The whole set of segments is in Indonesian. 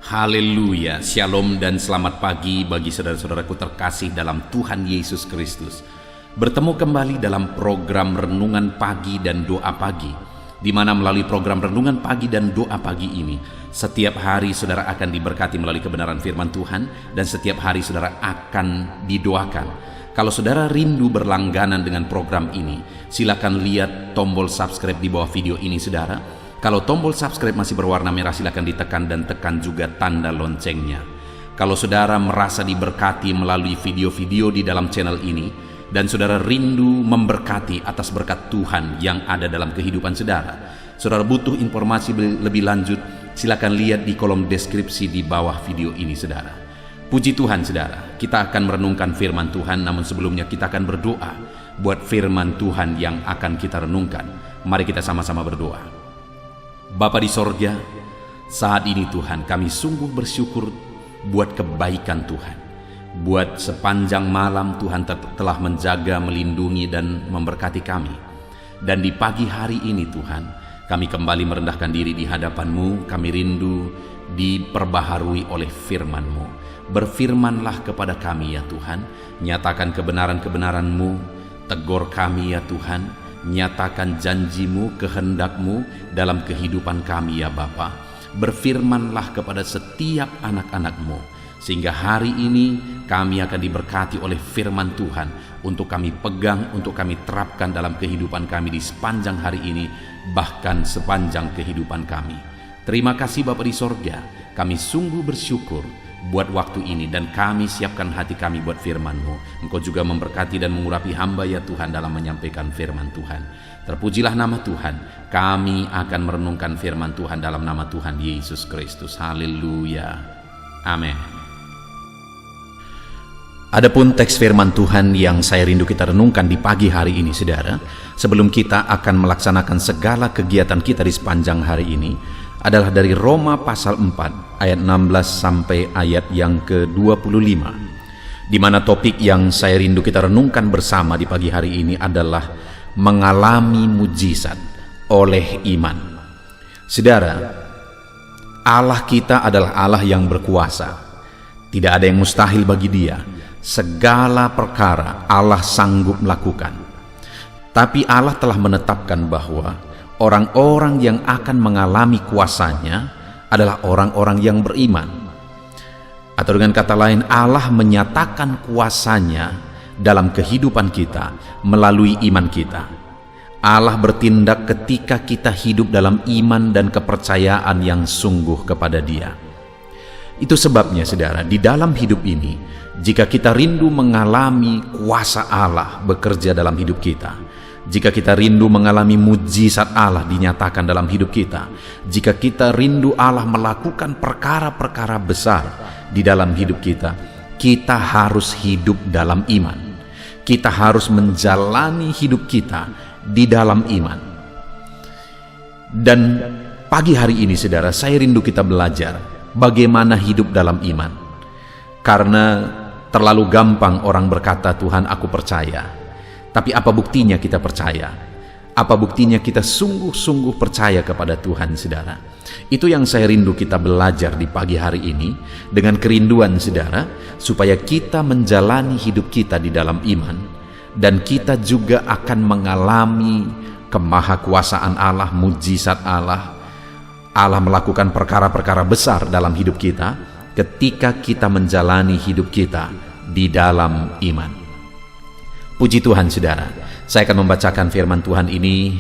Haleluya, shalom dan selamat pagi bagi saudara-saudaraku terkasih dalam Tuhan Yesus Kristus. Bertemu kembali dalam program Renungan Pagi dan Doa Pagi, di mana melalui program Renungan Pagi dan Doa Pagi ini, setiap hari saudara akan diberkati melalui kebenaran firman Tuhan, dan setiap hari saudara akan didoakan. Kalau saudara rindu berlangganan dengan program ini, silakan lihat tombol subscribe di bawah video ini saudara. Kalau tombol subscribe masih berwarna merah, silakan ditekan dan tekan juga tanda loncengnya. Kalau saudara merasa diberkati melalui video-video di dalam channel ini, dan saudara rindu memberkati atas berkat Tuhan yang ada dalam kehidupan saudara butuh informasi lebih lanjut, silakan lihat di kolom deskripsi di bawah video ini saudara. Puji Tuhan saudara, kita akan merenungkan firman Tuhan, namun sebelumnya kita akan berdoa buat firman Tuhan yang akan kita renungkan. Mari kita sama-sama berdoa. Bapa di sorga, saat ini Tuhan kami sungguh bersyukur buat kebaikan Tuhan. Buat sepanjang malam Tuhan telah menjaga, melindungi dan memberkati kami. Dan di pagi hari ini Tuhan, kami kembali merendahkan diri di hadapan-Mu. Kami rindu diperbaharui oleh firman-Mu. Berfirmanlah kepada kami ya Tuhan, nyatakan kebenaran-kebenaran-Mu, tegur kami ya Tuhan, nyatakan janji-Mu, kehendak-Mu dalam kehidupan kami ya Bapa. Berfirmanlah kepada setiap anak-anak-Mu, sehingga hari ini kami akan diberkati oleh firman Tuhan untuk kami pegang, untuk kami terapkan dalam kehidupan kami di sepanjang hari ini, bahkan sepanjang kehidupan kami. Terima kasih Bapa di sorga, kami sungguh bersyukur buat waktu ini, dan kami siapkan hati kami buat firman-Mu. Engkau juga memberkati dan mengurapi hamba ya Tuhan dalam menyampaikan firman Tuhan. Terpujilah nama Tuhan. Kami akan merenungkan firman Tuhan dalam nama Tuhan Yesus Kristus. Haleluya. Amin. Adapun teks firman Tuhan yang saya rindu kita renungkan di pagi hari ini saudara, sebelum kita akan melaksanakan segala kegiatan kita di sepanjang hari ini, adalah dari Roma pasal 4 ayat 16 sampai ayat yang ke-25, di mana topik yang saya rindu kita renungkan bersama di pagi hari ini adalah mengalami mujizat oleh iman. Saudara, Allah kita adalah Allah yang berkuasa. Tidak ada yang mustahil bagi Dia. Segala perkara Allah sanggup melakukan. Tapi Allah telah menetapkan bahwa orang-orang yang akan mengalami kuasanya adalah orang-orang yang beriman. Atau dengan kata lain, Allah menyatakan kuasanya dalam kehidupan kita melalui iman kita. Allah bertindak ketika kita hidup dalam iman dan kepercayaan yang sungguh kepada Dia. Itu sebabnya saudara, di dalam hidup ini, jika kita rindu mengalami kuasa Allah bekerja dalam hidup kita, jika kita rindu mengalami mujizat Allah dinyatakan dalam hidup kita, jika kita rindu Allah melakukan perkara-perkara besar di dalam hidup kita, kita harus hidup dalam iman. Kita harus menjalani hidup kita di dalam iman. Dan pagi hari ini saudara, saya rindu kita belajar bagaimana hidup dalam iman. Karena terlalu gampang orang berkata, Tuhan aku percaya. Tapi apa buktinya kita percaya? Apa buktinya kita sungguh-sungguh percaya kepada Tuhan, saudara? Itu yang saya rindu kita belajar di pagi hari ini, dengan kerinduan, saudara, supaya kita menjalani hidup kita di dalam iman, dan kita juga akan mengalami kemahakuasaan Allah, mujizat Allah. Allah melakukan perkara-perkara besar dalam hidup kita ketika kita menjalani hidup kita di dalam iman. Puji Tuhan saudara, saya akan membacakan firman Tuhan ini,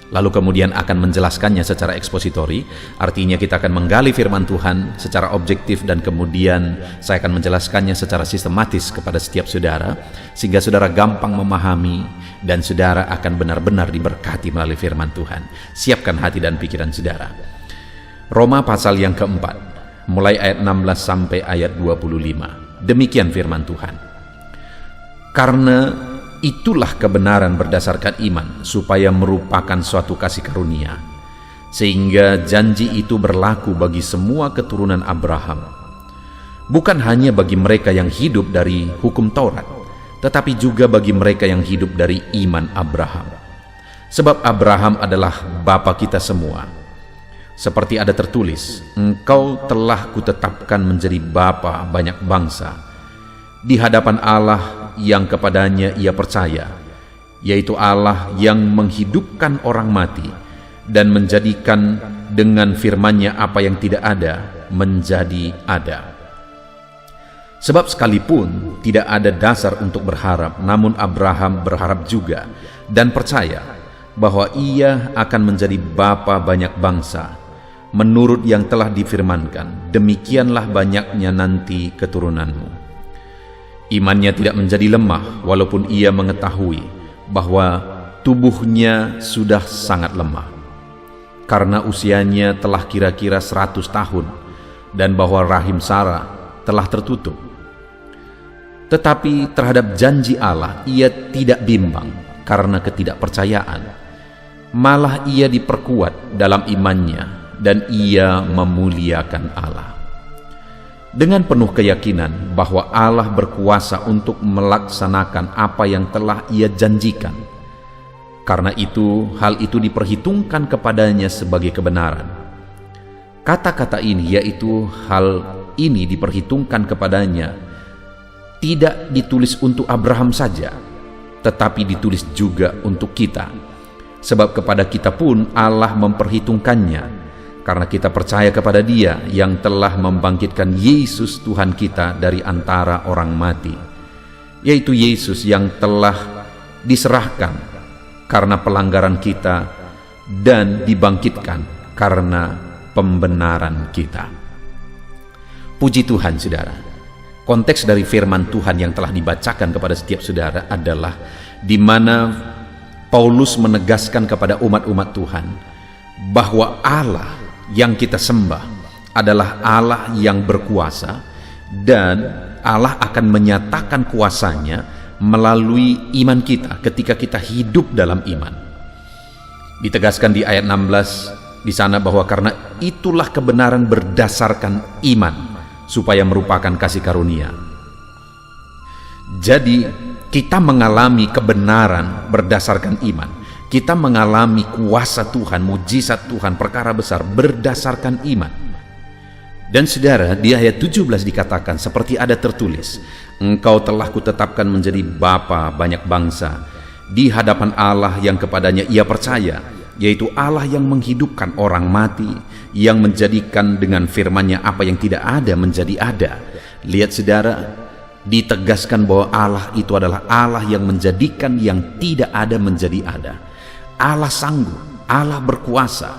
lalu kemudian akan menjelaskannya secara ekspositori. Artinya kita akan menggali firman Tuhan secara objektif, dan kemudian saya akan menjelaskannya secara sistematis kepada setiap saudara, sehingga saudara gampang memahami, dan saudara akan benar-benar diberkati melalui firman Tuhan. Siapkan hati dan pikiran saudara. Roma pasal yang keempat, mulai ayat 16 sampai ayat 25. Demikian firman Tuhan. Karena itulah kebenaran berdasarkan iman, supaya merupakan suatu kasih karunia, sehingga janji itu berlaku bagi semua keturunan Abraham, bukan hanya bagi mereka yang hidup dari hukum Taurat, tetapi juga bagi mereka yang hidup dari iman Abraham. Sebab Abraham adalah bapa kita semua. Seperti ada tertulis, engkau telah kutetapkan menjadi bapa banyak bangsa, di hadapan Allah yang kepadanya ia percaya, yaitu Allah yang menghidupkan orang mati dan menjadikan dengan firman-Nya apa yang tidak ada menjadi ada. Sebab sekalipun tidak ada dasar untuk berharap, namun Abraham berharap juga dan percaya bahwa ia akan menjadi bapa banyak bangsa, menurut yang telah difirmankan, demikianlah banyaknya nanti keturunanmu. Imannya tidak menjadi lemah, walaupun ia mengetahui bahwa tubuhnya sudah sangat lemah, karena usianya telah kira-kira 100 tahun, dan bahwa rahim Sarah telah tertutup. Tetapi terhadap janji Allah ia tidak bimbang karena ketidakpercayaan, malah ia diperkuat dalam imannya, dan ia memuliakan Allah dengan penuh keyakinan bahwa Allah berkuasa untuk melaksanakan apa yang telah ia janjikan. Karena itu, hal itu diperhitungkan kepadanya sebagai kebenaran. Kata-kata ini, yaitu hal ini diperhitungkan kepadanya, tidak ditulis untuk Abraham saja, tetapi ditulis juga untuk kita. Sebab kepada kita pun Allah memperhitungkannya, karena kita percaya kepada Dia yang telah membangkitkan Yesus Tuhan kita dari antara orang mati, yaitu Yesus yang telah diserahkan karena pelanggaran kita dan dibangkitkan karena pembenaran kita. Puji Tuhan, saudara. Konteks dari firman Tuhan yang telah dibacakan kepada setiap saudara adalah di mana Paulus menegaskan kepada umat-umat Tuhan bahwa Allah yang kita sembah adalah Allah yang berkuasa, dan Allah akan menyatakan kuasanya melalui iman kita ketika kita hidup dalam iman. Ditegaskan di ayat 16 di sana bahwa karena itulah kebenaran berdasarkan iman, supaya merupakan kasih karunia. Jadi kita mengalami kebenaran berdasarkan iman. Kita mengalami kuasa Tuhan, mujizat Tuhan, perkara besar berdasarkan iman. Dan saudara, di ayat 17 dikatakan seperti ada tertulis, engkau telah kutetapkan menjadi bapa banyak bangsa, di hadapan Allah yang kepadanya ia percaya, yaitu Allah yang menghidupkan orang mati, yang menjadikan dengan firman-Nya apa yang tidak ada menjadi ada. Lihat saudara, ditegaskan bahwa Allah itu adalah Allah yang menjadikan yang tidak ada menjadi ada. Allah sanggup, Allah berkuasa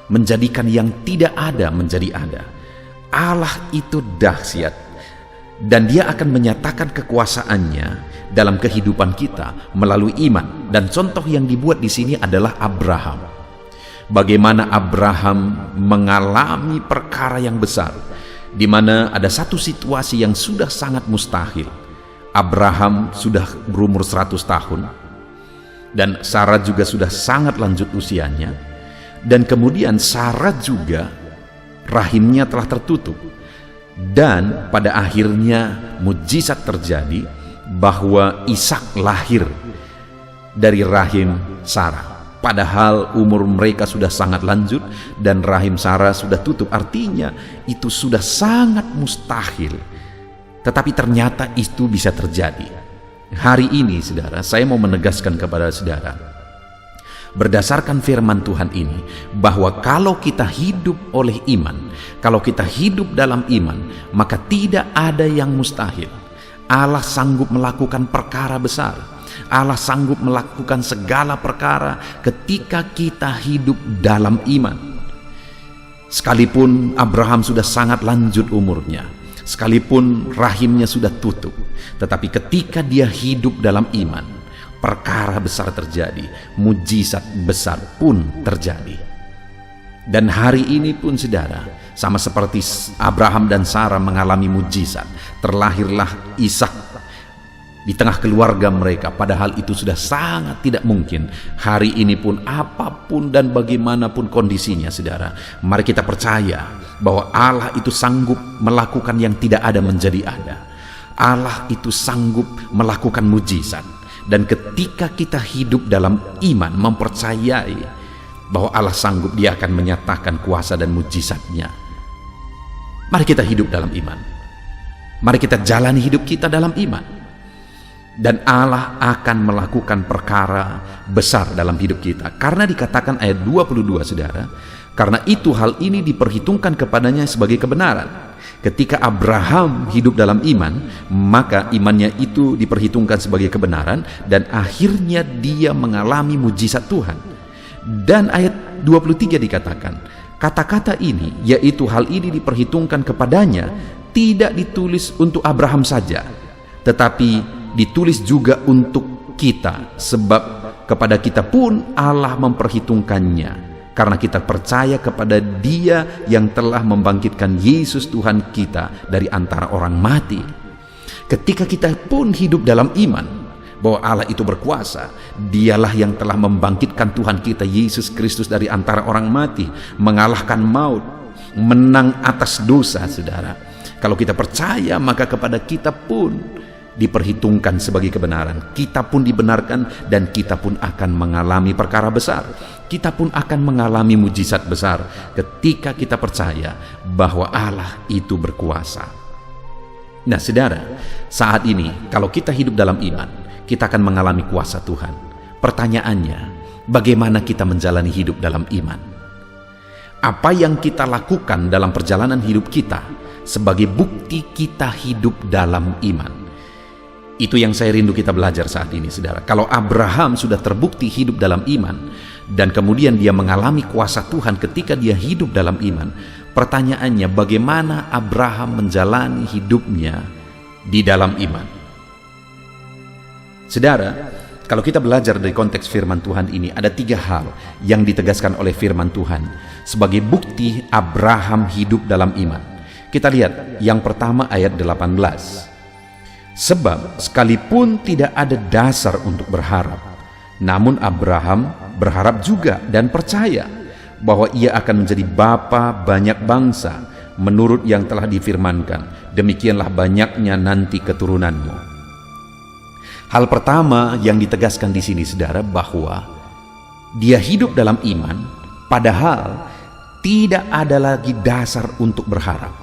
menjadikan yang tidak ada menjadi ada. Allah itu dahsyat, dan Dia akan menyatakan kekuasaannya dalam kehidupan kita melalui iman. Dan contoh yang dibuat di sini adalah Abraham. Bagaimana Abraham mengalami perkara yang besar, di mana ada satu situasi yang sudah sangat mustahil. Abraham sudah berumur 100 tahun, dan Sarah juga sudah sangat lanjut usianya, dan kemudian Sarah juga rahimnya telah tertutup, dan pada akhirnya mujizat terjadi bahwa Ishak lahir dari rahim Sarah, padahal umur mereka sudah sangat lanjut dan rahim Sarah sudah tutup. Artinya itu sudah sangat mustahil, tetapi ternyata itu bisa terjadi. Hari ini saudara, saya mau menegaskan kepada saudara, berdasarkan firman Tuhan ini, bahwa kalau kita hidup oleh iman, kalau kita hidup dalam iman, maka tidak ada yang mustahil. Allah sanggup melakukan perkara besar. Allah sanggup melakukan segala perkara ketika kita hidup dalam iman. Sekalipun Abraham sudah sangat lanjut umurnya, sekalipun rahimnya sudah tutup, tetapi ketika dia hidup dalam iman, perkara besar terjadi, mujizat besar pun terjadi. Dan hari ini pun saudara, sama seperti Abraham dan Sarah mengalami mujizat, terlahirlah Ishak di tengah keluarga mereka, padahal itu sudah sangat tidak mungkin. Hari ini pun apapun dan bagaimanapun kondisinya saudara, mari kita percaya bahwa Allah itu sanggup melakukan yang tidak ada menjadi ada. Allah itu sanggup melakukan mujizat. Dan ketika kita hidup dalam iman, mempercayai bahwa Allah sanggup, Dia akan menyatakan kuasa dan mujizat-Nya. Mari kita hidup dalam iman. Mari kita jalani hidup kita dalam iman. Dan Allah akan melakukan perkara besar dalam hidup kita. Karena dikatakan ayat 22, saudara, karena itu hal ini diperhitungkan kepadanya sebagai kebenaran. Ketika Abraham hidup dalam iman, maka imannya itu diperhitungkan sebagai kebenaran, dan akhirnya dia mengalami mujizat Tuhan. Dan ayat 23 dikatakan, kata-kata ini, yaitu hal ini diperhitungkan kepadanya, tidak ditulis untuk Abraham saja, tetapi ditulis juga untuk kita, sebab kepada kita pun Allah memperhitungkannya, karena kita percaya kepada Dia yang telah membangkitkan Yesus Tuhan kita dari antara orang mati. Ketika kita pun hidup dalam iman bahwa Allah itu berkuasa, Dialah yang telah membangkitkan Tuhan kita Yesus Kristus dari antara orang mati, mengalahkan maut, menang atas dosa, saudara. Kalau kita percaya, maka kepada kita pun diperhitungkan sebagai kebenaran. Kita pun dibenarkan, dan kita pun akan mengalami perkara besar. Kita pun akan mengalami mujizat besar ketika kita percaya bahwa Allah itu berkuasa. Nah, saudara, saat ini kalau kita hidup dalam iman, kita akan mengalami kuasa Tuhan. Pertanyaannya, bagaimana kita menjalani hidup dalam iman? Apa yang kita lakukan dalam perjalanan hidup kita sebagai bukti kita hidup dalam iman? Itu yang saya rindu kita belajar saat ini, saudara. Kalau Abraham sudah terbukti hidup dalam iman, dan kemudian dia mengalami kuasa Tuhan ketika dia hidup dalam iman, pertanyaannya, bagaimana Abraham menjalani hidupnya di dalam iman? Saudara, kalau kita belajar dari konteks firman Tuhan ini, ada 3 hal yang ditegaskan oleh firman Tuhan sebagai bukti Abraham hidup dalam iman. Kita lihat yang pertama, ayat 18. Sebab sekalipun tidak ada dasar untuk berharap, namun Abraham berharap juga dan percaya bahwa ia akan menjadi bapa banyak bangsa, menurut yang telah difirmankan, demikianlah banyaknya nanti keturunanmu. Hal pertama yang ditegaskan di sini, saudara, bahwa dia hidup dalam iman, padahal tidak ada lagi dasar untuk berharap.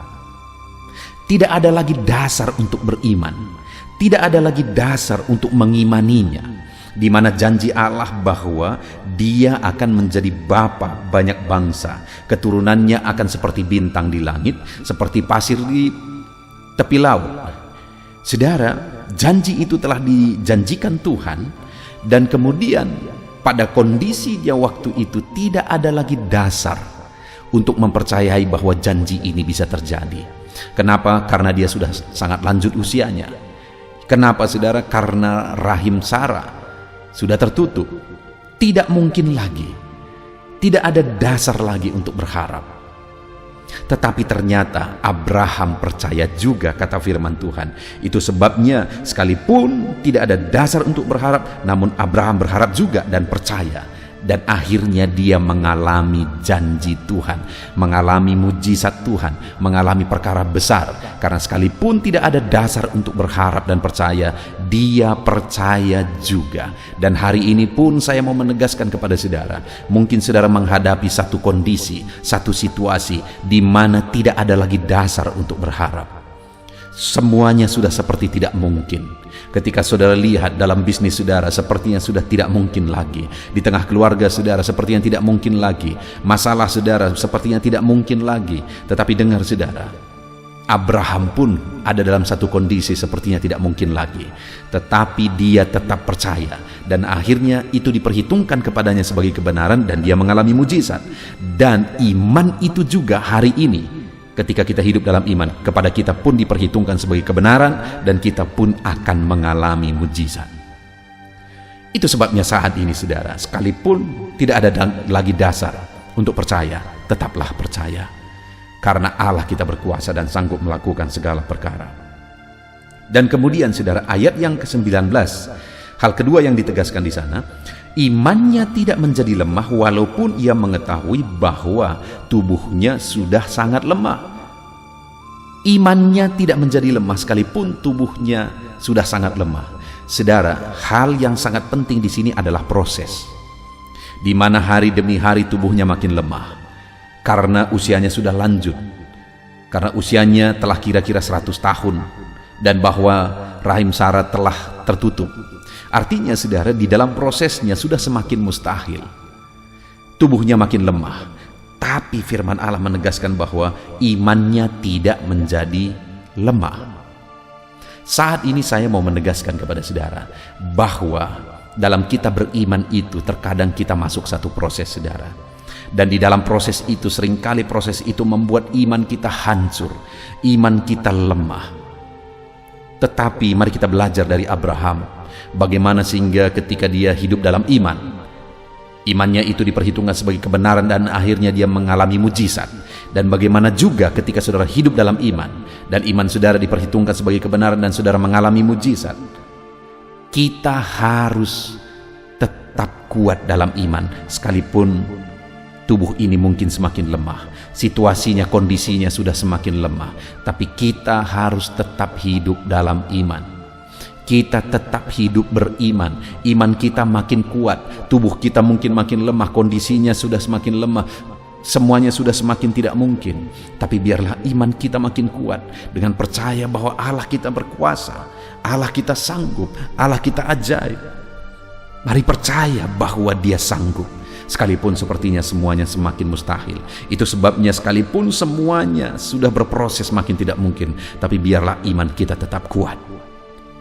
Tidak ada lagi dasar untuk beriman. Tidak ada lagi dasar untuk mengimaninya, di mana janji Allah bahwa dia akan menjadi bapa banyak bangsa, keturunannya akan seperti bintang di langit, seperti pasir di tepi laut. Saudara, janji itu telah dijanjikan Tuhan, dan kemudian pada kondisinya waktu itu tidak ada lagi dasar untuk mempercayai bahwa janji ini bisa terjadi. Kenapa? Karena dia sudah sangat lanjut usianya. Kenapa, saudara? Karena rahim Sarah sudah tertutup. Tidak mungkin lagi, tidak ada dasar lagi untuk berharap. Tetapi ternyata Abraham percaya juga, kata firman Tuhan. Itu sebabnya sekalipun tidak ada dasar untuk berharap, namun Abraham berharap juga dan percaya. Dan akhirnya dia mengalami janji Tuhan, mengalami mujizat Tuhan, mengalami perkara besar. Karena sekalipun tidak ada dasar untuk berharap dan percaya, dia percaya juga. Dan hari ini pun saya mau menegaskan kepada saudara, mungkin saudara menghadapi satu kondisi, satu situasi di mana tidak ada lagi dasar untuk berharap. Semuanya sudah seperti tidak mungkin. Ketika saudara lihat dalam bisnis saudara, sepertinya sudah tidak mungkin lagi. Di tengah keluarga saudara, sepertinya tidak mungkin lagi. Masalah saudara, sepertinya tidak mungkin lagi. Tetapi dengar saudara, Abraham pun ada dalam satu kondisi sepertinya tidak mungkin lagi. Tetapi dia tetap percaya. Dan akhirnya itu diperhitungkan kepadanya sebagai kebenaran, dan dia mengalami mujizat. Dan iman itu juga hari ini, ketika kita hidup dalam iman, kepada kita pun diperhitungkan sebagai kebenaran, dan kita pun akan mengalami mujizat. Itu sebabnya saat ini saudara, sekalipun tidak ada lagi dasar untuk percaya, tetaplah percaya. Karena Allah kita berkuasa dan sanggup melakukan segala perkara. Dan kemudian saudara, ayat yang ke-19, hal kedua yang ditegaskan di sana, imannya tidak menjadi lemah walaupun ia mengetahui bahwa tubuhnya sudah sangat lemah. Imannya tidak menjadi lemah sekalipun tubuhnya sudah sangat lemah. Saudara, hal yang sangat penting di sini adalah proses. di mana hari demi hari tubuhnya makin lemah, karena usianya sudah lanjut, karena usianya telah kira-kira 100 tahun, dan bahwa rahim Sarah telah tertutup. Artinya saudara, di dalam prosesnya sudah semakin mustahil. Tubuhnya makin lemah, tapi firman Allah menegaskan bahwa imannya tidak menjadi lemah. Saat ini saya mau menegaskan kepada saudara bahwa dalam kita beriman itu terkadang kita masuk satu proses, saudara. Dan di dalam proses itu seringkali proses itu membuat iman kita hancur, iman kita lemah. Tetapi mari kita belajar dari Abraham, bagaimana sehingga ketika dia hidup dalam iman, imannya itu diperhitungkan sebagai kebenaran dan akhirnya dia mengalami mujizat. Dan bagaimana juga ketika saudara hidup dalam iman dan iman saudara diperhitungkan sebagai kebenaran dan saudara mengalami mujizat, kita harus tetap kuat dalam iman sekalipun tubuh ini mungkin semakin lemah, situasinya, kondisinya sudah semakin lemah, tapi kita harus tetap hidup dalam iman. Kita tetap hidup beriman, iman kita makin kuat, tubuh kita mungkin makin lemah, kondisinya sudah semakin lemah, semuanya sudah semakin tidak mungkin, tapi biarlah iman kita makin kuat dengan percaya bahwa Allah kita berkuasa, Allah kita sanggup, Allah kita ajaib. Mari percaya bahwa Dia sanggup sekalipun sepertinya semuanya semakin mustahil. Itu sebabnya sekalipun semuanya sudah berproses makin tidak mungkin, tapi biarlah iman kita tetap kuat.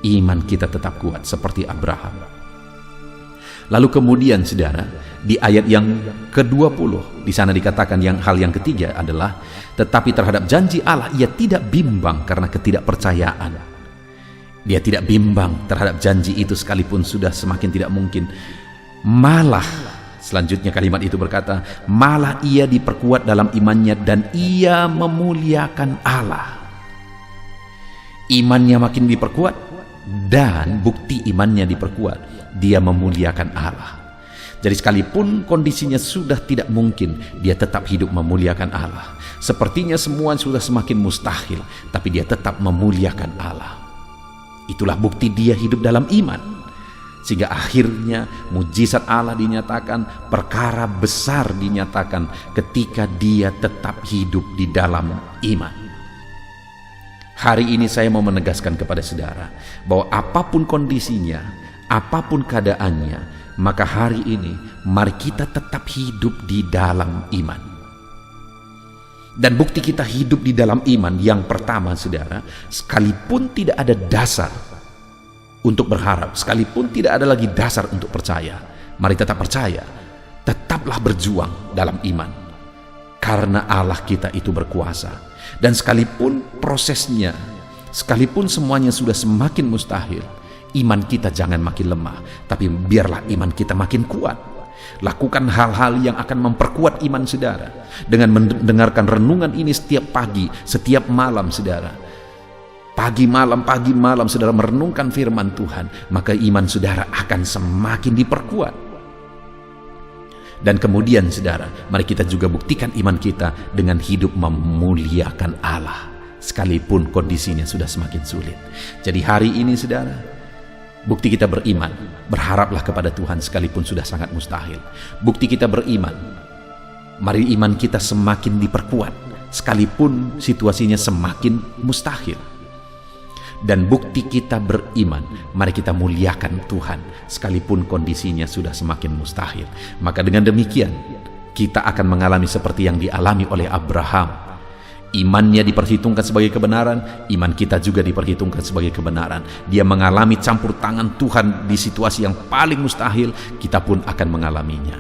Iman kita tetap kuat seperti Abraham. Lalu kemudian saudara, di ayat yang ke-20 di sana dikatakan hal yang ketiga adalah, tetapi terhadap janji Allah ia tidak bimbang karena ketidakpercayaan. Dia tidak bimbang terhadap janji itu sekalipun sudah semakin tidak mungkin. Malah selanjutnya kalimat itu berkata, malah ia diperkuat dalam imannya dan ia memuliakan Allah. Imannya makin diperkuat, dan bukti imannya diperkuat, dia memuliakan Allah. Jadi sekalipun kondisinya sudah tidak mungkin, dia tetap hidup memuliakan Allah. Sepertinya semua sudah semakin mustahil, tapi dia tetap memuliakan Allah. Itulah bukti dia hidup dalam iman, sehingga akhirnya mujizat Allah dinyatakan, perkara besar dinyatakan ketika dia tetap hidup di dalam iman. Hari ini saya mau menegaskan kepada saudara bahwa apapun kondisinya, apapun keadaannya, maka hari ini mari kita tetap hidup di dalam iman. Dan bukti kita hidup di dalam iman yang pertama saudara, sekalipun tidak ada dasar untuk berharap, sekalipun tidak ada lagi dasar untuk percaya, mari tetap percaya, tetaplah berjuang dalam iman, karena Allah kita itu berkuasa. Dan sekalipun prosesnya, sekalipun semuanya sudah semakin mustahil, iman kita jangan makin lemah, tapi biarlah iman kita makin kuat. Lakukan hal-hal yang akan memperkuat iman saudara dengan mendengarkan renungan ini setiap pagi, setiap malam saudara. Pagi malam saudara merenungkan firman Tuhan, maka iman saudara akan semakin diperkuat. Dan kemudian saudara, mari kita juga buktikan iman kita dengan hidup memuliakan Allah sekalipun kondisinya sudah semakin sulit. Jadi hari ini saudara, bukti kita beriman, berharaplah kepada Tuhan sekalipun sudah sangat mustahil. Bukti kita beriman, mari iman kita semakin diperkuat sekalipun situasinya semakin mustahil. Dan bukti kita beriman, mari kita muliakan Tuhan sekalipun kondisinya sudah semakin mustahil. Maka dengan demikian kita akan mengalami seperti yang dialami oleh Abraham. Imannya diperhitungkan sebagai kebenaran, iman kita juga diperhitungkan sebagai kebenaran. Dia mengalami campur tangan Tuhan di situasi yang paling mustahil, kita pun akan mengalaminya.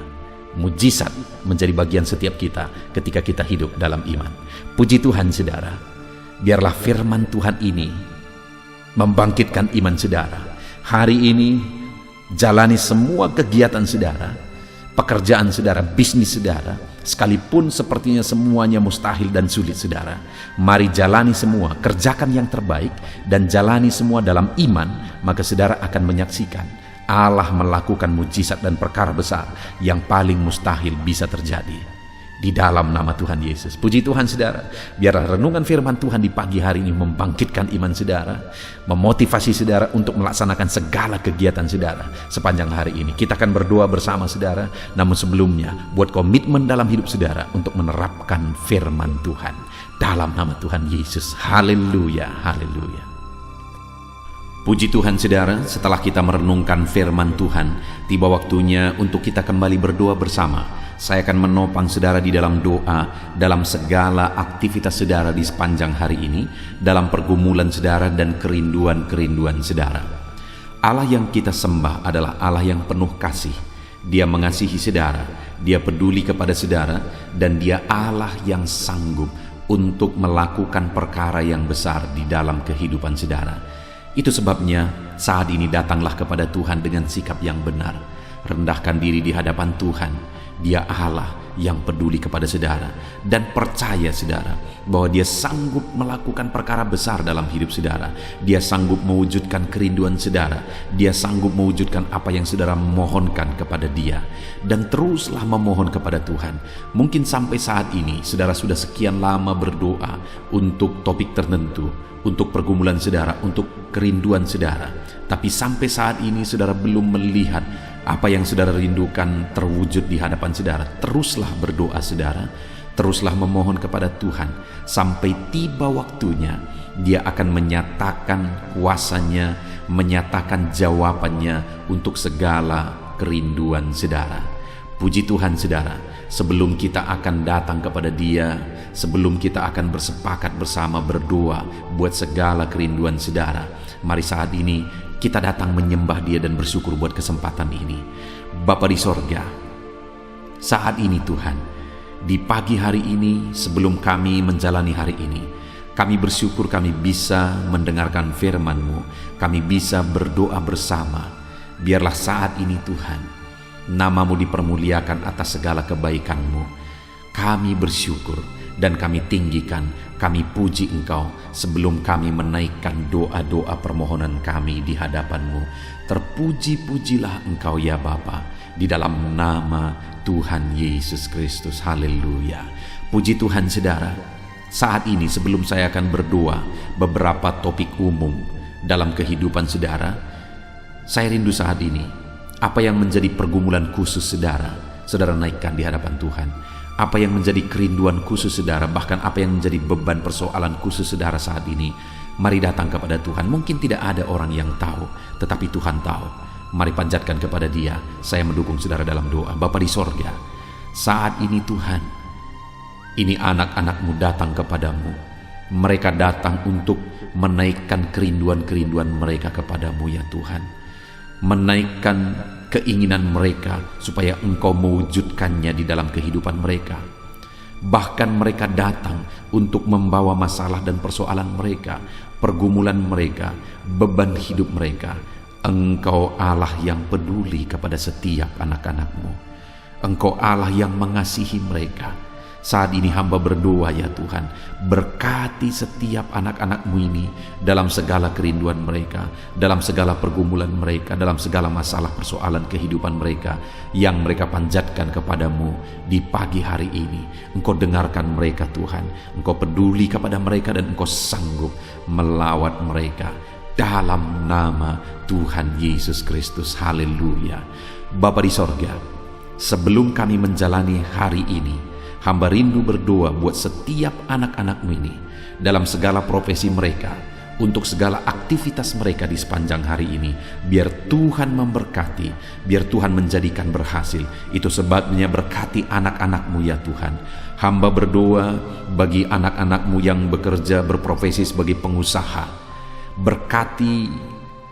Mujizat menjadi bagian setiap kita ketika kita hidup dalam iman. Puji Tuhan saudara, biarlah firman Tuhan ini membangkitkan iman saudara. Hari ini jalani semua kegiatan saudara, pekerjaan saudara, bisnis saudara, sekalipun sepertinya semuanya mustahil dan sulit saudara. Mari jalani semua, kerjakan yang terbaik dan jalani semua dalam iman, maka saudara akan menyaksikan Allah melakukan mujizat dan perkara besar yang paling mustahil bisa terjadi. di dalam nama Tuhan Yesus. Puji Tuhan saudara, biarlah renungan firman Tuhan di pagi hari ini membangkitkan iman saudara, memotivasi saudara untuk melaksanakan segala kegiatan saudara sepanjang hari ini. Kita akan berdoa bersama saudara, namun sebelumnya buat komitmen dalam hidup saudara untuk menerapkan firman Tuhan dalam nama Tuhan Yesus. Haleluya, haleluya. Puji Tuhan saudara, setelah kita merenungkan firman Tuhan, tiba waktunya untuk kita kembali berdoa bersama. Saya akan menopang saudara di dalam doa, dalam segala aktivitas saudara di sepanjang hari ini, dalam pergumulan saudara dan kerinduan-kerinduan saudara. Allah yang kita sembah adalah Allah yang penuh kasih. Dia mengasihi saudara, Dia peduli kepada saudara, dan Dia Allah yang sanggup untuk melakukan perkara yang besar di dalam kehidupan saudara. Itu sebabnya saat ini datanglah kepada Tuhan dengan sikap yang benar. Rendahkan diri di hadapan Tuhan. Dia Allah yang peduli kepada saudara, dan percaya saudara bahwa Dia sanggup melakukan perkara besar dalam hidup saudara. Dia sanggup mewujudkan kerinduan saudara. Dia sanggup mewujudkan apa yang saudara mohonkan kepada Dia. Dan teruslah memohon kepada Tuhan. Mungkin sampai saat ini saudara sudah sekian lama berdoa untuk topik tertentu, untuk pergumulan saudara, untuk kerinduan saudara, tapi sampai saat ini saudara belum melihat apa yang saudara rindukan terwujud di hadapan saudara. Teruslah berdoa saudara, teruslah memohon kepada Tuhan sampai tiba waktunya Dia akan menyatakan kuasanya, menyatakan jawabannya untuk segala kerinduan saudara. Puji Tuhan saudara, sebelum kita akan datang kepada Dia, sebelum kita akan bersepakat bersama berdoa buat segala kerinduan saudara, mari saat ini kita datang menyembah Dia dan bersyukur buat kesempatan ini. Bapa di sorga, saat ini Tuhan, di pagi hari ini sebelum kami menjalani hari ini, kami bersyukur kami bisa mendengarkan firman-Mu, kami bisa berdoa bersama. Biarlah saat ini Tuhan, nama-Mu dipermuliakan atas segala kebaikan-Mu. Kami bersyukur dan kami tinggikan, kami puji Engkau sebelum kami menaikkan doa-doa permohonan kami di hadapan-Mu. Terpuji-pujilah Engkau ya Bapa, di dalam nama Tuhan Yesus Kristus. Haleluya. Puji Tuhan saudara, saat ini sebelum saya akan berdoa beberapa topik umum dalam kehidupan saudara, saya rindu saat ini apa yang menjadi pergumulan khusus saudara, saudara naikkan di hadapan Tuhan. Apa yang menjadi kerinduan khusus saudara, bahkan apa yang menjadi beban persoalan khusus saudara saat ini, mari datang kepada Tuhan. Mungkin tidak ada orang yang tahu, tetapi Tuhan tahu. Mari panjatkan kepada Dia. Saya mendukung saudara dalam doa. Bapa di sorga, saat ini Tuhan, ini anak-anak-Mu datang kepadamu. Mereka datang untuk menaikkan kerinduan-kerinduan mereka kepadamu ya Tuhan. Menaikkan keinginan mereka supaya Engkau mewujudkannya di dalam kehidupan mereka. Bahkan mereka datang untuk membawa masalah dan persoalan mereka, pergumulan mereka, beban hidup mereka. Engkau Allah yang peduli kepada setiap anak-anak-Mu. Engkau Allah yang mengasihi mereka. Saat ini hamba berdoa ya Tuhan, berkati setiap anak-anak-Mu ini dalam segala kerinduan mereka, dalam segala pergumulan mereka, dalam segala masalah persoalan kehidupan mereka yang mereka panjatkan kepadamu di pagi hari ini. Engkau dengarkan mereka Tuhan, Engkau peduli kepada mereka dan Engkau sanggup melawat mereka dalam nama Tuhan Yesus Kristus. Haleluya. Bapa di sorga, sebelum kami menjalani hari ini, hamba rindu berdoa buat setiap anak-anak-Mu ini dalam segala profesi mereka, untuk segala aktivitas mereka di sepanjang hari ini. Biar Tuhan memberkati, biar Tuhan menjadikan berhasil. Itu sebabnya berkati anak-anak-Mu ya Tuhan. Hamba berdoa bagi anak-anak-Mu yang bekerja berprofesi sebagai pengusaha. Berkati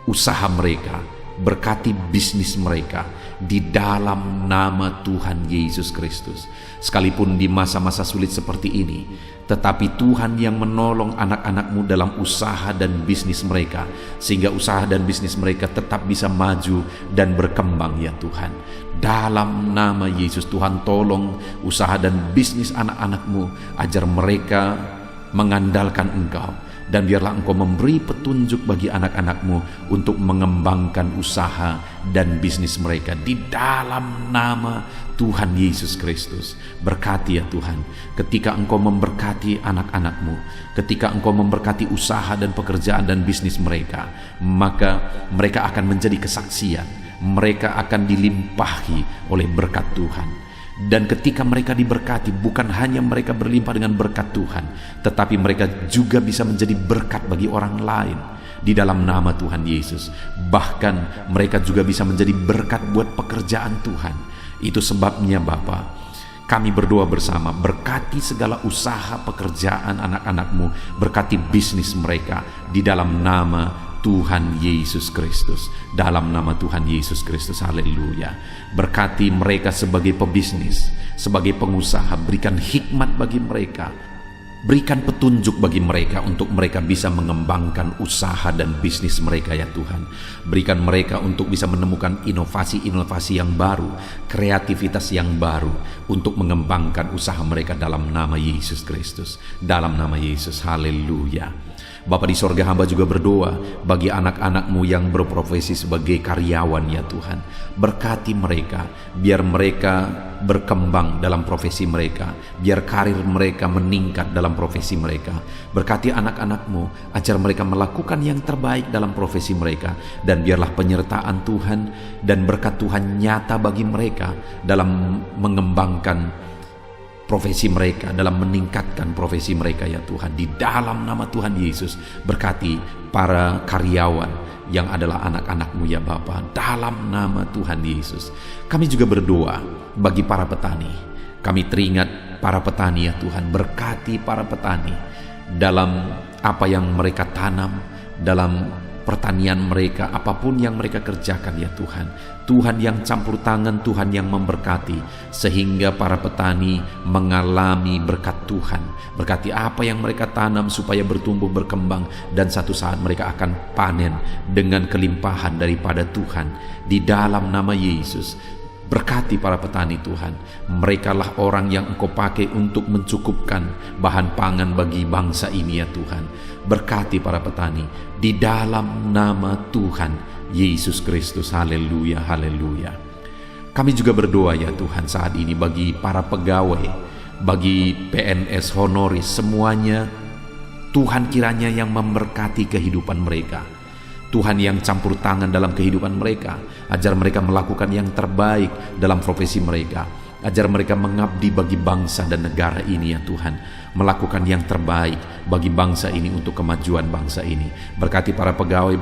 usaha mereka, berkati bisnis mereka di dalam nama Tuhan Yesus Kristus. Sekalipun di masa-masa sulit seperti ini, tetapi Tuhan yang menolong anak-anak-Mu dalam usaha dan bisnis mereka, sehingga usaha dan bisnis mereka tetap bisa maju dan berkembang ya Tuhan. Dalam nama Yesus, Tuhan tolong usaha dan bisnis anak-anak-Mu, ajar mereka mengandalkan Engkau, Dan biarlah Engkau memberi petunjuk bagi anak-anak-Mu untuk mengembangkan usaha dan bisnis mereka di dalam nama Tuhan Yesus Kristus. Berkati ya Tuhan, ketika Engkau memberkati anak-anak-Mu, ketika Engkau memberkati usaha dan pekerjaan dan bisnis mereka, maka mereka akan menjadi kesaksian, mereka akan dilimpahi oleh berkat Tuhan. Dan ketika mereka diberkati, bukan hanya mereka berlimpah dengan berkat Tuhan, tetapi mereka juga bisa menjadi berkat bagi orang lain di dalam nama Tuhan Yesus. Bahkan mereka juga bisa menjadi berkat buat pekerjaan Tuhan. Itu sebabnya Bapa, kami berdoa bersama, berkati segala usaha pekerjaan anak-anak-Mu, berkati bisnis mereka di dalam nama Tuhan Yesus Kristus. Dalam nama Tuhan Yesus Kristus, haleluya. Berkati mereka sebagai pebisnis, sebagai pengusaha, berikan hikmat bagi mereka, berikan petunjuk bagi mereka untuk mereka bisa mengembangkan usaha dan bisnis mereka ya Tuhan. Berikan mereka untuk bisa menemukan inovasi-inovasi yang baru, kreativitas yang baru untuk mengembangkan usaha mereka dalam nama Yesus Kristus. Dalam nama Yesus, haleluya. Bapa di sorga, hamba juga berdoa bagi anak-anak-Mu yang berprofesi sebagai karyawan ya Tuhan. Berkati mereka, biar mereka berkembang dalam profesi mereka, biar karir mereka meningkat dalam profesi mereka. Berkati anak-anak-Mu agar mereka melakukan yang terbaik dalam profesi mereka, dan biarlah penyertaan Tuhan dan berkat Tuhan nyata bagi mereka dalam mengembangkan profesi mereka, dalam meningkatkan profesi mereka ya Tuhan. Di dalam nama Tuhan Yesus, berkati para karyawan yang adalah anak-anak-Mu ya Bapa. Dalam nama Tuhan Yesus, kami juga berdoa bagi para petani. Kami teringat para petani ya Tuhan. Berkati para petani dalam apa yang mereka tanam, dalam pertanian mereka, apapun yang mereka kerjakan ya Tuhan. Tuhan yang campur tangan, Tuhan yang memberkati, sehingga para petani mengalami berkat Tuhan. Berkati apa yang mereka tanam supaya bertumbuh, berkembang, dan satu saat mereka akan panen dengan kelimpahan daripada Tuhan. Di dalam nama Yesus, berkati para petani Tuhan. Merekalah orang yang Engkau pakai untuk mencukupkan bahan pangan bagi bangsa ini ya Tuhan. Berkati para petani di dalam nama Tuhan Yesus Kristus. Haleluya, haleluya. Kami juga berdoa ya Tuhan saat ini bagi para pegawai, bagi PNS honoris semuanya. Tuhan kiranya yang memberkati kehidupan mereka. Tuhan yang campur tangan dalam kehidupan mereka, ajar mereka melakukan yang terbaik dalam profesi mereka, ajar mereka mengabdi bagi bangsa dan negara ini ya Tuhan, melakukan yang terbaik bagi bangsa ini untuk kemajuan bangsa ini. Berkati para pegawai,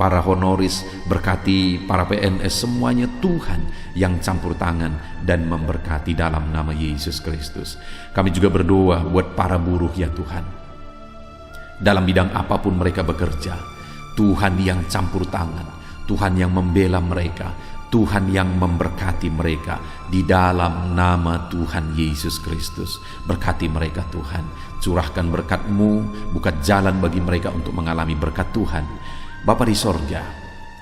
para honoris, berkati para PNS semuanya, Tuhan yang campur tangan dan memberkati dalam nama Yesus Kristus. Kami juga berdoa buat para buruh ya Tuhan, dalam bidang apapun mereka bekerja. Tuhan yang campur tangan, Tuhan yang membela mereka, Tuhan yang memberkati mereka di dalam nama Tuhan Yesus Kristus. Berkati mereka Tuhan, curahkan berkat-Mu, buka jalan bagi mereka untuk mengalami berkat Tuhan. Bapa di sorga,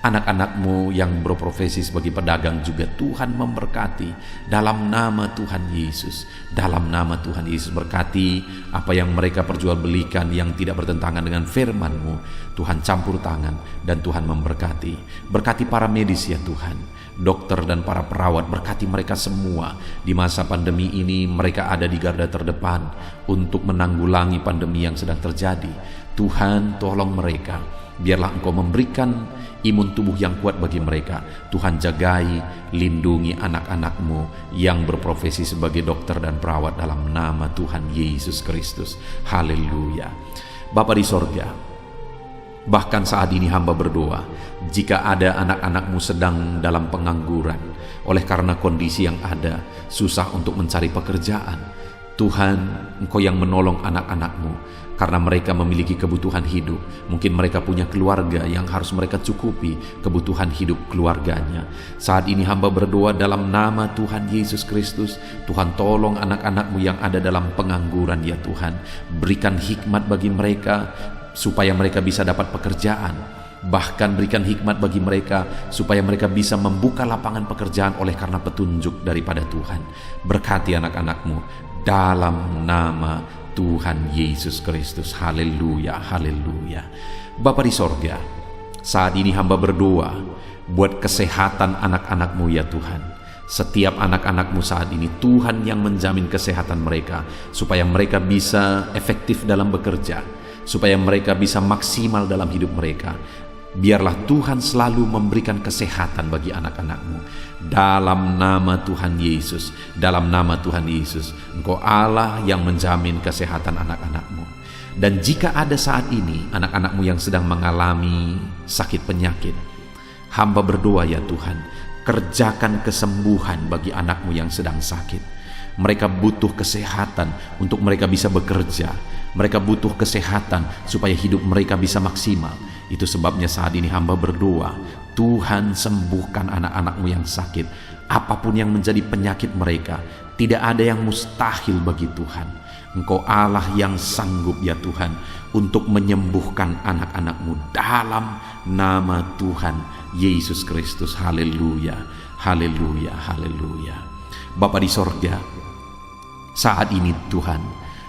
anak-anak-Mu yang berprofesi sebagai pedagang juga Tuhan memberkati dalam nama Tuhan Yesus. Dalam nama Tuhan Yesus, berkati apa yang mereka perjualbelikan yang tidak bertentangan dengan firman-Mu. Tuhan campur tangan dan Tuhan memberkati. Berkati para medis ya Tuhan, dokter dan para perawat, berkati mereka semua. Di masa pandemi ini mereka ada di garda terdepan untuk menanggulangi pandemi yang sedang terjadi. Tuhan tolong mereka, biarlah Engkau memberikan imun tubuh yang kuat bagi mereka. Tuhan jagai, lindungi anak-anak-Mu yang berprofesi sebagai dokter dan perawat dalam nama Tuhan Yesus Kristus. Haleluya. Bapa di sorga, bahkan saat ini hamba berdoa, jika ada anak-anak-Mu sedang dalam pengangguran oleh karena kondisi yang ada, susah untuk mencari pekerjaan, Tuhan, Engkau yang menolong anak-anak-Mu karena mereka memiliki kebutuhan hidup. Mungkin mereka punya keluarga yang harus mereka cukupi kebutuhan hidup keluarganya. Saat ini hamba berdoa dalam nama Tuhan Yesus Kristus, Tuhan tolong anak-anak-Mu yang ada dalam pengangguran ya Tuhan. Berikan hikmat bagi mereka supaya mereka bisa dapat pekerjaan. Bahkan berikan hikmat bagi mereka supaya mereka bisa membuka lapangan pekerjaan oleh karena petunjuk daripada Tuhan. Berkati anak-anak-Mu dalam nama Tuhan Yesus Kristus. Haleluya, haleluya. Bapa di sorga, saat ini hamba berdoa buat kesehatan anak-anak-Mu ya Tuhan. Setiap anak-anak-Mu saat ini, Tuhan yang menjamin kesehatan mereka, supaya mereka bisa efektif dalam bekerja, supaya mereka bisa maksimal dalam hidup mereka. Biarlah Tuhan selalu memberikan kesehatan bagi anak-anak-Mu. Dalam nama Tuhan Yesus, dalam nama Tuhan Yesus, Engkau Allah yang menjamin kesehatan anak-anak-Mu. Dan jika ada saat ini anak-anak-Mu yang sedang mengalami sakit penyakit, hamba berdoa ya Tuhan, kerjakan kesembuhan bagi anak-Mu yang sedang sakit. Mereka butuh kesehatan untuk mereka bisa bekerja. Mereka butuh kesehatan supaya hidup mereka bisa maksimal. Itu sebabnya saat ini hamba berdoa, Tuhan sembuhkan anak-anak-Mu yang sakit. Apapun yang menjadi penyakit mereka, tidak ada yang mustahil bagi Tuhan. Engkau Allah yang sanggup ya Tuhan untuk menyembuhkan anak-anak-Mu dalam nama Tuhan Yesus Kristus. Haleluya, haleluya, haleluya. Bapa di sorga, saat ini Tuhan,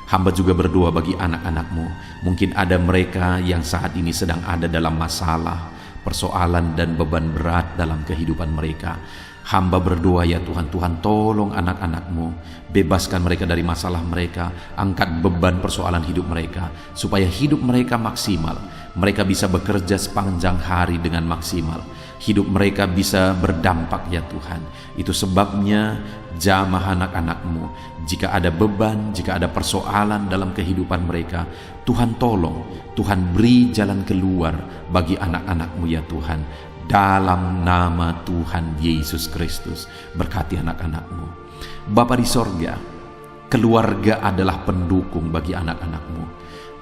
hamba juga berdoa bagi anak-anak-Mu. Mungkin ada mereka yang saat ini sedang ada dalam masalah, persoalan dan beban berat dalam kehidupan mereka. Hamba berdoa ya Tuhan, Tuhan tolong anak-anak-Mu, bebaskan mereka dari masalah mereka, angkat beban persoalan hidup mereka, supaya hidup mereka maksimal, mereka bisa bekerja sepanjang hari dengan maksimal, hidup mereka bisa berdampak ya Tuhan. Itu sebabnya jamah anak-anak-Mu, jika ada beban, jika ada persoalan dalam kehidupan mereka, Tuhan tolong, Tuhan beri jalan keluar bagi anak-anak-Mu ya Tuhan. Dalam nama Tuhan Yesus Kristus, berkati anak-anak-Mu. Bapa di sorga, keluarga adalah pendukung bagi anak-anak-Mu.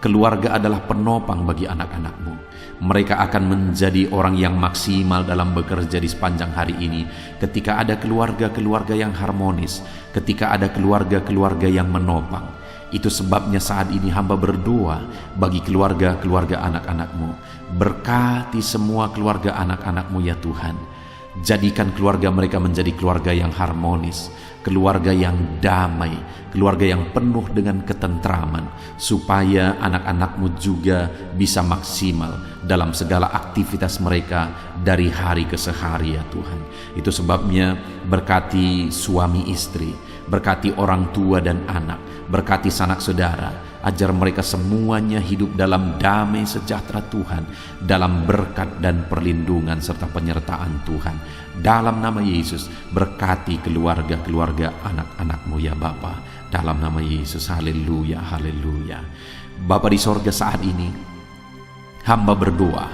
Keluarga adalah penopang bagi anak-anak-Mu. Mereka akan menjadi orang yang maksimal dalam bekerja di sepanjang hari ini ketika ada keluarga-keluarga yang harmonis, ketika ada keluarga-keluarga yang menopang. Itu sebabnya saat ini hamba berdoa bagi keluarga-keluarga anak-anak-Mu. Berkati semua keluarga anak-anak-Mu ya Tuhan. Jadikan keluarga mereka menjadi keluarga yang harmonis, keluarga yang damai, keluarga yang penuh dengan ketentraman, supaya anak-anak-Mu juga bisa maksimal dalam segala aktivitas mereka dari hari ke sehari ya Tuhan. Itu sebabnya berkati suami istri, berkati orang tua dan anak, berkati sanak saudara, ajar mereka semuanya hidup dalam damai sejahtera Tuhan, dalam berkat dan perlindungan serta penyertaan Tuhan. Dalam nama Yesus, berkati keluarga-keluarga anak-anak-Mu ya Bapa. Dalam nama Yesus, haleluya, haleluya. Bapa di sorga, saat ini hamba berdoa,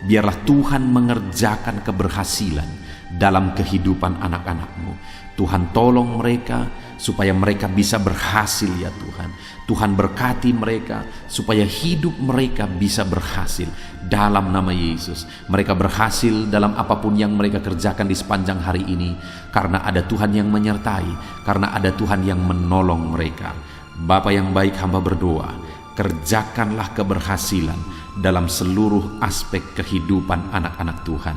biarlah Tuhan mengerjakan keberhasilan dalam kehidupan anak-anak-Mu. Tuhan tolong mereka supaya mereka bisa berhasil ya Tuhan. Tuhan berkati mereka supaya hidup mereka bisa berhasil dalam nama Yesus. Mereka berhasil dalam apapun yang mereka kerjakan di sepanjang hari ini, karena ada Tuhan yang menyertai, karena ada Tuhan yang menolong mereka. Bapa yang baik, hamba berdoa, kerjakanlah keberhasilan dalam seluruh aspek kehidupan anak-anak Tuhan.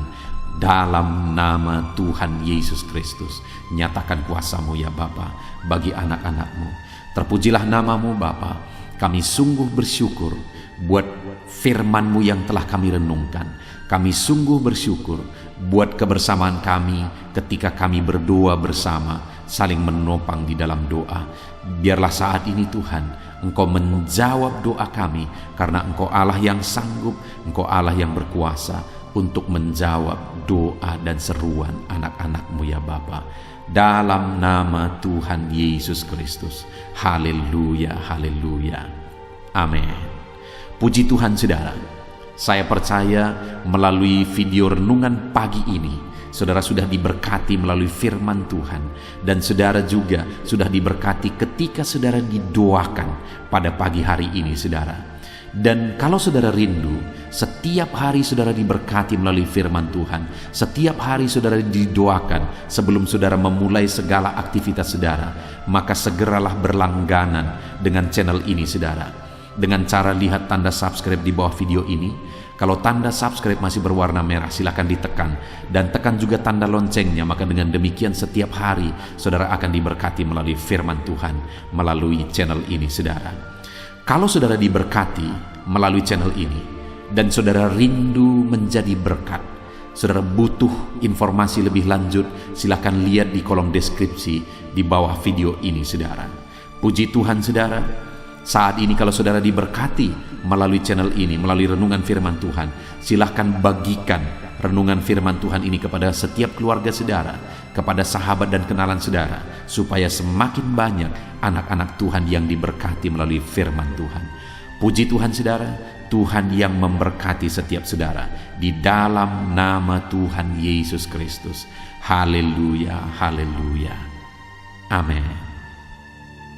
Dalam nama Tuhan Yesus Kristus, nyatakan kuasa-Mu ya Bapa bagi anak-anak-Mu. Terpujilah nama-Mu Bapa. Kami sungguh bersyukur buat firman-Mu yang telah kami renungkan. Kami sungguh bersyukur buat kebersamaan kami ketika kami berdoa bersama, saling menopang di dalam doa. Biarlah saat ini Tuhan, Engkau menjawab doa kami, karena Engkau Allah yang sanggup, Engkau Allah yang berkuasa untuk menjawab doa dan seruan anak-anak-Mu ya Bapa. Dalam nama Tuhan Yesus Kristus. Haleluya, haleluya. Amin. Puji Tuhan saudara. Saya percaya melalui video renungan pagi ini, saudara sudah diberkati melalui firman Tuhan. Dan saudara juga sudah diberkati ketika saudara didoakan pada pagi hari ini saudara. Dan kalau saudara rindu, setiap hari saudara diberkati melalui firman Tuhan, setiap hari saudara didoakan sebelum saudara memulai segala aktivitas saudara, maka segeralah berlangganan dengan channel ini saudara, dengan cara lihat tanda subscribe di bawah video ini. Kalau tanda subscribe masih berwarna merah, silakan ditekan, dan tekan juga tanda loncengnya. Maka dengan demikian setiap hari saudara akan diberkati melalui firman Tuhan melalui channel ini saudara. Kalau saudara diberkati melalui channel ini dan saudara rindu menjadi berkat, saudara butuh informasi lebih lanjut, silakan lihat di kolom deskripsi di bawah video ini, saudara. Puji Tuhan, saudara. Saat ini kalau saudara diberkati melalui channel ini, melalui renungan firman Tuhan, silahkan bagikan renungan firman Tuhan ini kepada setiap keluarga saudara, kepada sahabat dan kenalan saudara, supaya semakin banyak anak-anak Tuhan yang diberkati melalui firman Tuhan. Puji Tuhan, saudara. Tuhan yang memberkati setiap saudara di dalam nama Tuhan Yesus Kristus. Haleluya, haleluya. Amin.